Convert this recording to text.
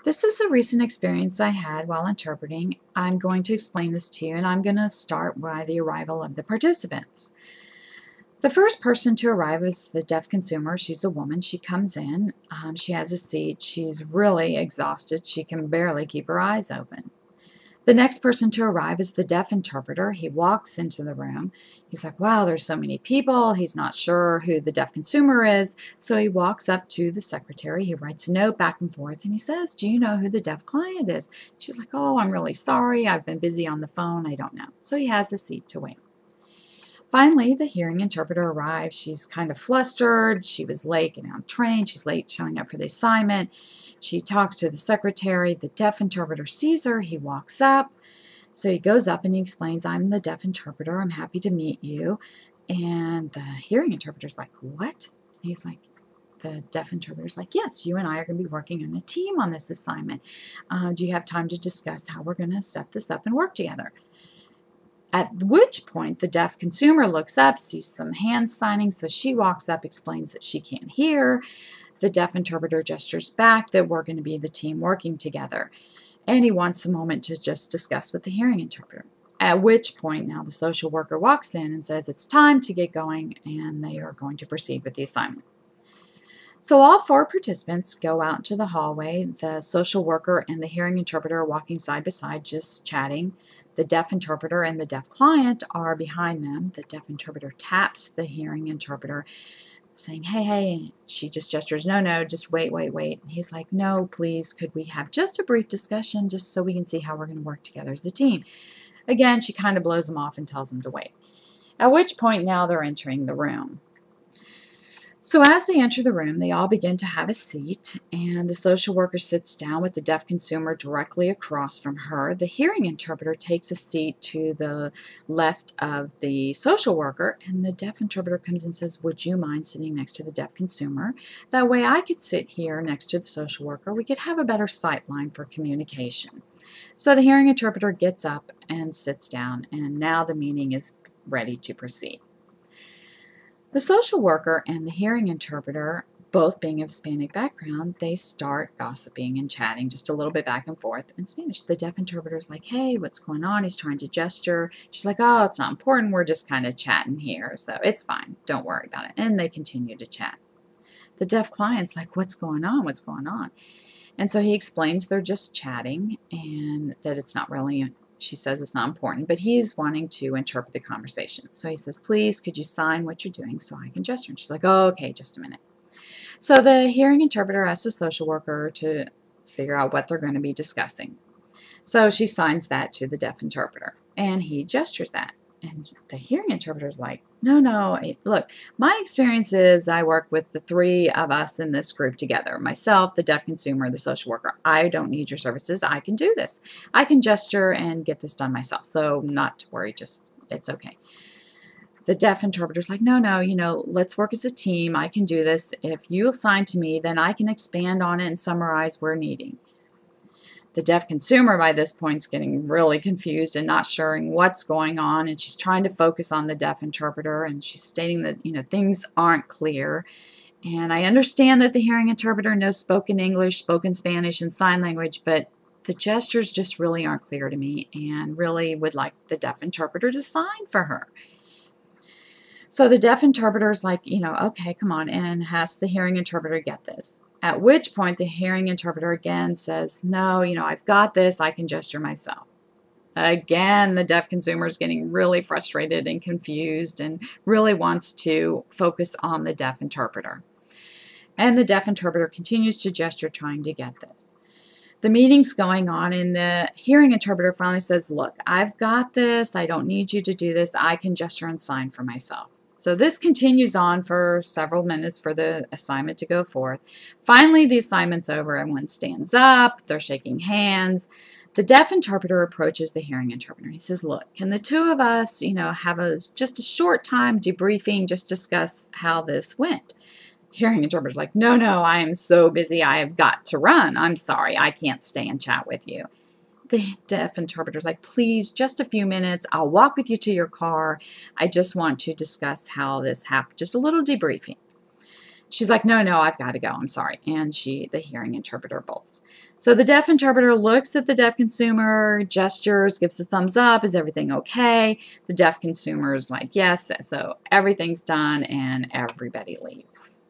This is a recent experience I had while interpreting. I'm going to explain this to you, and I'm going to start by the arrival of the participants. The first person to arrive is the deaf consumer. She's a woman. She comes in. She has a seat. She's really exhausted. She can barely keep her eyes open. The next person to arrive is the deaf interpreter. He walks into the room. He's like, wow, there's so many people. He's not sure who the deaf consumer is. So he walks up to the secretary. He writes a note back and forth, and he says, do you know who the deaf client is? She's like, oh, I'm really sorry. I've been busy on the phone. I don't know. So he has a seat to wait. Finally, the hearing interpreter arrives. She's kind of flustered. She was late getting on the train. She's late showing up for the assignment. She talks to the secretary. The deaf interpreter sees her. He walks up. So he goes up and he explains, I'm the deaf interpreter. I'm happy to meet you. And the hearing interpreter's like, what? And he's like, the deaf interpreter's like, yes, you and I are going to be working on a team on this assignment. Do you have time to discuss how we're going to set this up and work together? At which point, the deaf consumer looks up, sees some hands signing, so she walks up, explains that she can't hear. The deaf interpreter gestures back that we're going to be the team working together. And he wants a moment to just discuss with the hearing interpreter. At which point, now the social worker walks in and says it's time to get going, and they are going to proceed with the assignment. So all four participants go out into the hallway. The social worker and the hearing interpreter are walking side by side, just chatting. The deaf interpreter and the deaf client are behind them. The deaf interpreter taps the hearing interpreter, saying, hey, hey. She just gestures, no, just wait. And he's like, no, please, could we have just a brief discussion just so we can see how we're going to work together as a team? Again, she kind of blows him off and tells him to wait. At which point now they're entering the room. So as they enter the room, they all begin to have a seat, and the social worker sits down with the deaf consumer directly across from her. The hearing interpreter takes a seat to the left of the social worker, and the deaf interpreter comes and says, would you mind sitting next to the deaf consumer? That way I could sit here next to the social worker. We could have a better sight line for communication. So the hearing interpreter gets up and sits down, and now the meeting is ready to proceed. The social worker and the hearing interpreter, both being of Hispanic background, they start gossiping and chatting just a little bit back and forth in Spanish. The deaf interpreter's like, hey, what's going on? He's trying to gesture. She's like, oh, it's not important. We're just kind of chatting here, so it's fine. Don't worry about it. And they continue to chat. The deaf client's like, what's going on? What's going on? And so he explains they're just chatting and that it's not really, she says it's not important, but he's wanting to interpret the conversation. So he says, please, could you sign what you're doing so I can gesture? And she's like, oh, okay, just a minute. So the hearing interpreter asks the social worker to figure out what they're going to be discussing. So she signs that to the deaf interpreter, and he gestures that. And the hearing interpreter's like, no, look, my experience is I work with the three of us in this group together, myself, the deaf consumer, the social worker. I don't need your services. I can do this. I can gesture and get this done myself. So not to worry, just it's okay. The deaf interpreter's like, no, let's work as a team. I can do this. If you assign to me, then I can expand on it and summarize where needing. The deaf consumer by this point is getting really confused and not sure what's going on, and she's trying to focus on the deaf interpreter, and she's stating that things aren't clear. And I understand that the hearing interpreter knows spoken English, spoken Spanish, and sign language, but the gestures just really aren't clear to me, and really would like the deaf interpreter to sign for her. So the deaf interpreter's like, okay, come on, and has the hearing interpreter get this. At which point the hearing interpreter again says, no, I've got this. I can gesture myself. Again, the deaf consumer is getting really frustrated and confused and really wants to focus on the deaf interpreter. And the deaf interpreter continues to gesture, trying to get this. The meeting's going on, and the hearing interpreter finally says, look, I've got this. I don't need you to do this. I can gesture and sign for myself. So this continues on for several minutes for the assignment to go forth. Finally, the assignment's over. Everyone stands up. They're shaking hands. The deaf interpreter approaches the hearing interpreter. He says, look, can the two of us, have just a short time debriefing, just discuss how this went? Hearing interpreter's like, no, I am so busy. I have got to run. I'm sorry. I can't stay and chat with you. The deaf interpreter's like, please, just a few minutes. I'll walk with you to your car. I just want to discuss how this happened. Just a little debriefing. She's like, no, no, I've got to go. I'm sorry. And the hearing interpreter bolts. So the deaf interpreter looks at the deaf consumer, gestures, gives a thumbs up. Is everything okay? The deaf consumer is like, yes. So everything's done and everybody leaves.